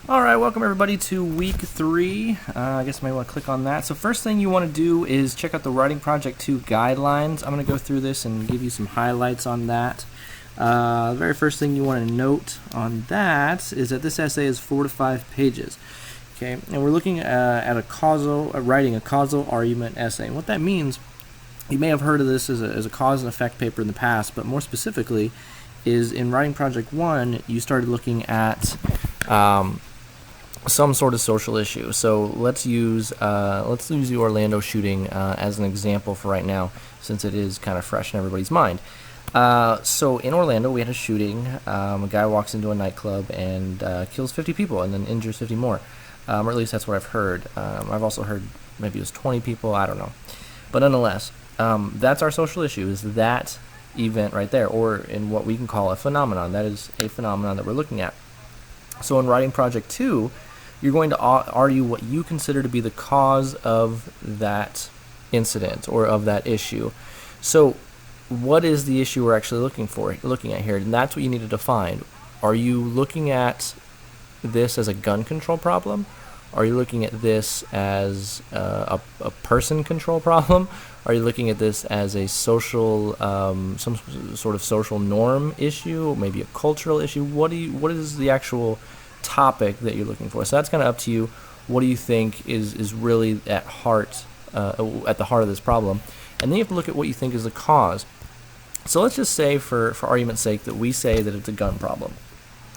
All right, welcome everybody to week 3. I guess you might want to click on that. So first thing you want to do is check out the Writing Project 2 guidelines. I'm going to go through this and give you some highlights on that. The very first thing you want to note on that is that this essay is 4 to 5 pages. Okay, and we're looking at writing a causal argument essay. And what that means, you may have heard of this as a cause and effect paper in the past, but more specifically is in Writing Project 1, you started looking at some sort of social issue. So let's use the Orlando shooting as an example for right now, since it is kind of fresh in everybody's mind. So in Orlando, we had a shooting. A guy walks into a nightclub and kills 50 people and then injures 50 more. Or at least that's what I've heard. I've also heard maybe it was 20 people. I don't know. But nonetheless, that's our social issue, is that event right there, or in what we can call a phenomenon. That is a phenomenon that we're looking at. So in Writing Project 2, you're going to argue what you consider to be the cause of that incident or of that issue. So what is the issue we're actually looking at here? And that's what you need to define. Are you looking at this as a gun control problem? Are you looking at this as a person control problem? Are you looking at this as a social, some sort of social norm issue, maybe a cultural issue? What is the actual topic that you're looking for? So that's kind of up to you. What do you think is really at the heart of this problem? And then you have to look at what you think is the cause. So let's just say, for argument's sake, that we say that it's a gun problem.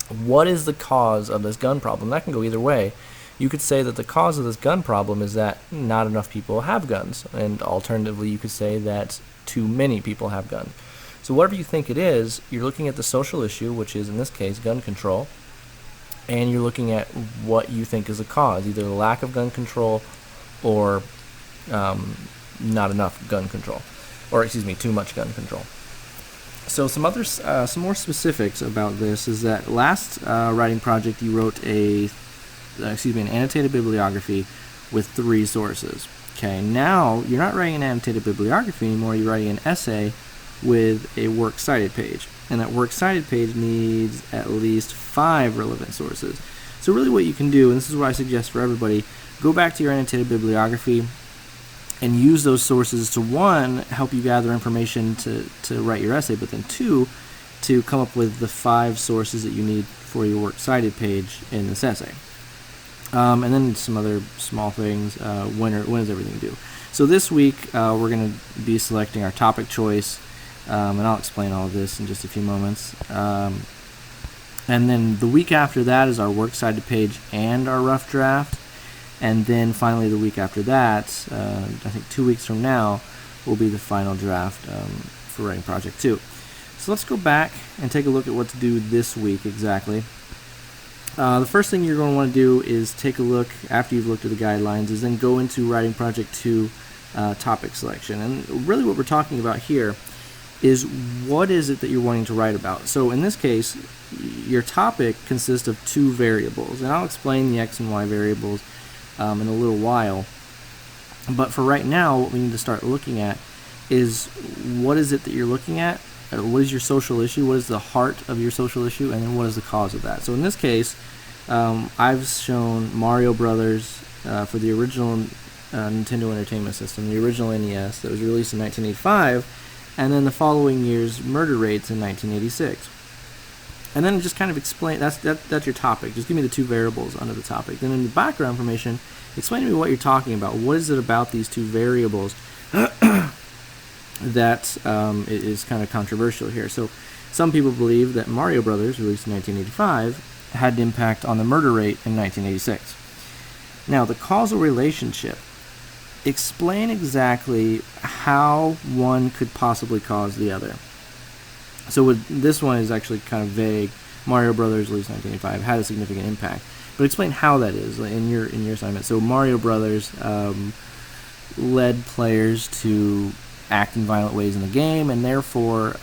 What is the cause of this gun problem? That can go either way. You could say that the cause of this gun problem is that not enough people have guns, and alternatively you could say that too many people have guns. So whatever you think it is, you're looking at the social issue, which is in this case gun control, and you're looking at what you think is the cause, either the lack of gun control or not enough gun control, or too much gun control. So some more specifics about this is that last writing project you wrote an annotated bibliography with 3 sources. Okay, now you're not writing an annotated bibliography anymore, you're writing an essay with a works cited page. And that works cited page needs at least 5 relevant sources. So really what you can do, and this is what I suggest for everybody, go back to your annotated bibliography and use those sources to, 1, help you gather information to write your essay, but then 2, to come up with the 5 sources that you need for your works cited page in this essay. And then some other small things. When is everything due? So this week we're going to be selecting our topic choice, and I'll explain all of this in just a few moments. And then the week after that is our works cited page and our rough draft. And then finally the week after that, I think 2 weeks from now, will be the final draft for Writing Project 2. So let's go back and take a look at what to do this week exactly. The first thing you're going to want to do is take a look, after you've looked at the guidelines, is then go into Writing Project 2 topic selection. And really what we're talking about here is what is it that you're wanting to write about. So in this case, your topic consists of 2 variables, and I'll explain the X and Y variables in a little while. But for right now, what we need to start looking at is what is it that you're looking at. What is your social issue? What is the heart of your social issue? And then what is the cause of that? So in this case, I've shown Mario Brothers for the original Nintendo Entertainment System, the original NES that was released in 1985, and then the following year's murder rates in 1986. And then just kind of explain, that's your topic. Just give me the 2 variables under the topic. Then in the background information, explain to me what you're talking about. What is it about these 2 variables that is kind of controversial here? So some people believe that Mario Brothers, released in 1985, had an impact on the murder rate in 1986. Now, the causal relationship. Explain exactly how one could possibly cause the other. So this one is actually kind of vague. Mario Brothers, released in 1985, had a significant impact. But explain how that is in your assignment. So Mario Brothers led players to act in violent ways in the game, and therefore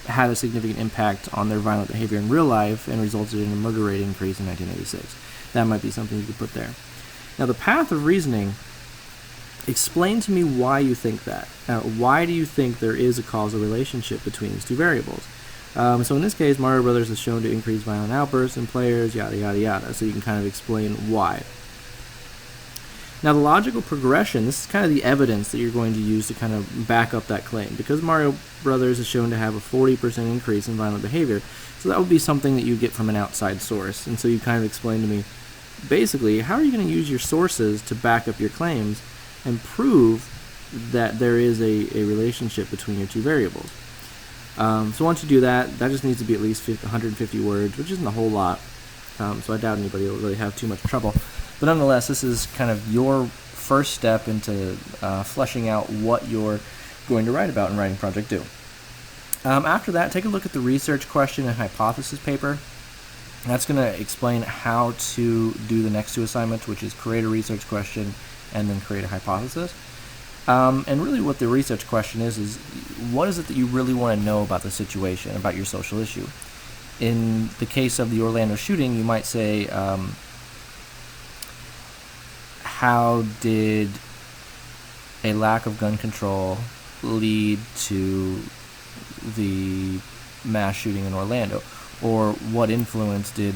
had a significant impact on their violent behavior in real life and resulted in a murder rate increase in 1986. That might be something you could put there. Now, the path of reasoning, explain to me why you think that. Why do you think there is a causal relationship between these 2 variables? So in this case, Mario Brothers is shown to increase violent outbursts in players, yada yada yada. So you can kind of explain why. Now the logical progression, this is kind of the evidence that you're going to use to kind of back up that claim. Because Mario Brothers is shown to have a 40% increase in violent behavior, so that would be something that you get from an outside source. And so you kind of explain to me, basically, how are you going to use your sources to back up your claims and prove that there is a relationship between your two variables? So once you do that, that just needs to be at least 150 words, which isn't a whole lot. So I doubt anybody will really have too much trouble. But nonetheless, this is kind of your first step into fleshing out what you're going to write about in Writing Project Do. After that, take a look at the research question and hypothesis paper. That's going to explain how to do the next two assignments, which is create a research question and then create a hypothesis. And really what the research question is what is it that you really want to know about the situation, about your social issue? In the case of the Orlando shooting, you might say, how did a lack of gun control lead to the mass shooting in Orlando? Or what influence did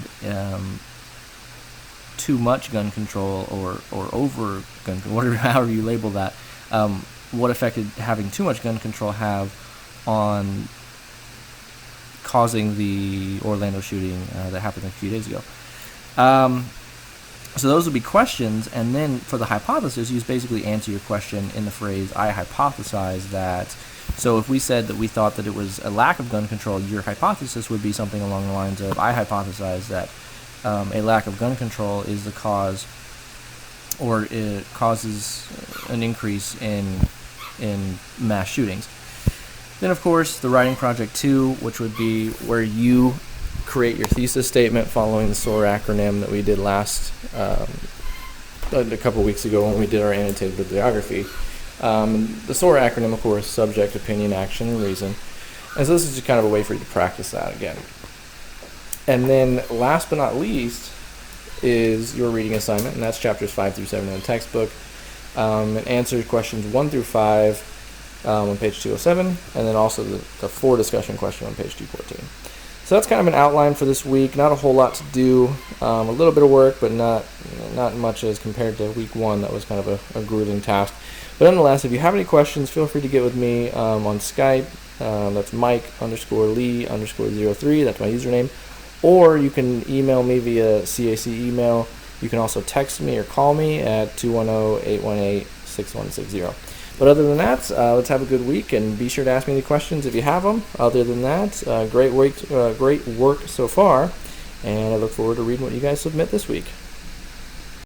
too much gun control or over gun control, whatever, however you label that, what effect did having too much gun control have on causing the Orlando shooting that happened a few days ago? So those would be questions, and then for the hypothesis, you basically answer your question in the phrase, I hypothesize that. So if we said that we thought that it was a lack of gun control, your hypothesis would be something along the lines of, I hypothesize that a lack of gun control is the cause, or it causes an increase in mass shootings. Then, of course, the Writing Project 2, which would be where you create your thesis statement following the SOAR acronym that we did a couple weeks ago when we did our annotated bibliography. The SOAR acronym, of course, subject, opinion, action, and reason. And so this is just kind of a way for you to practice that again. And then last but not least is your reading assignment, and that's chapters 5 through 7 in the textbook. It answers questions 1 through 5 on page 207, and then also the 4 discussion question on page 214. So that's kind of an outline for this week. Not a whole lot to do. A little bit of work, but not much as compared to week 1. That was kind of a grueling task. But nonetheless, if you have any questions, feel free to get with me on Skype. That's Mike_Lee_03. That's my username. Or you can email me via CAC email. You can also text me or call me at 210-818-6160. But other than that, let's have a good week, and be sure to ask me any questions if you have them. Other than that, great work so far, and I look forward to reading what you guys submit this week.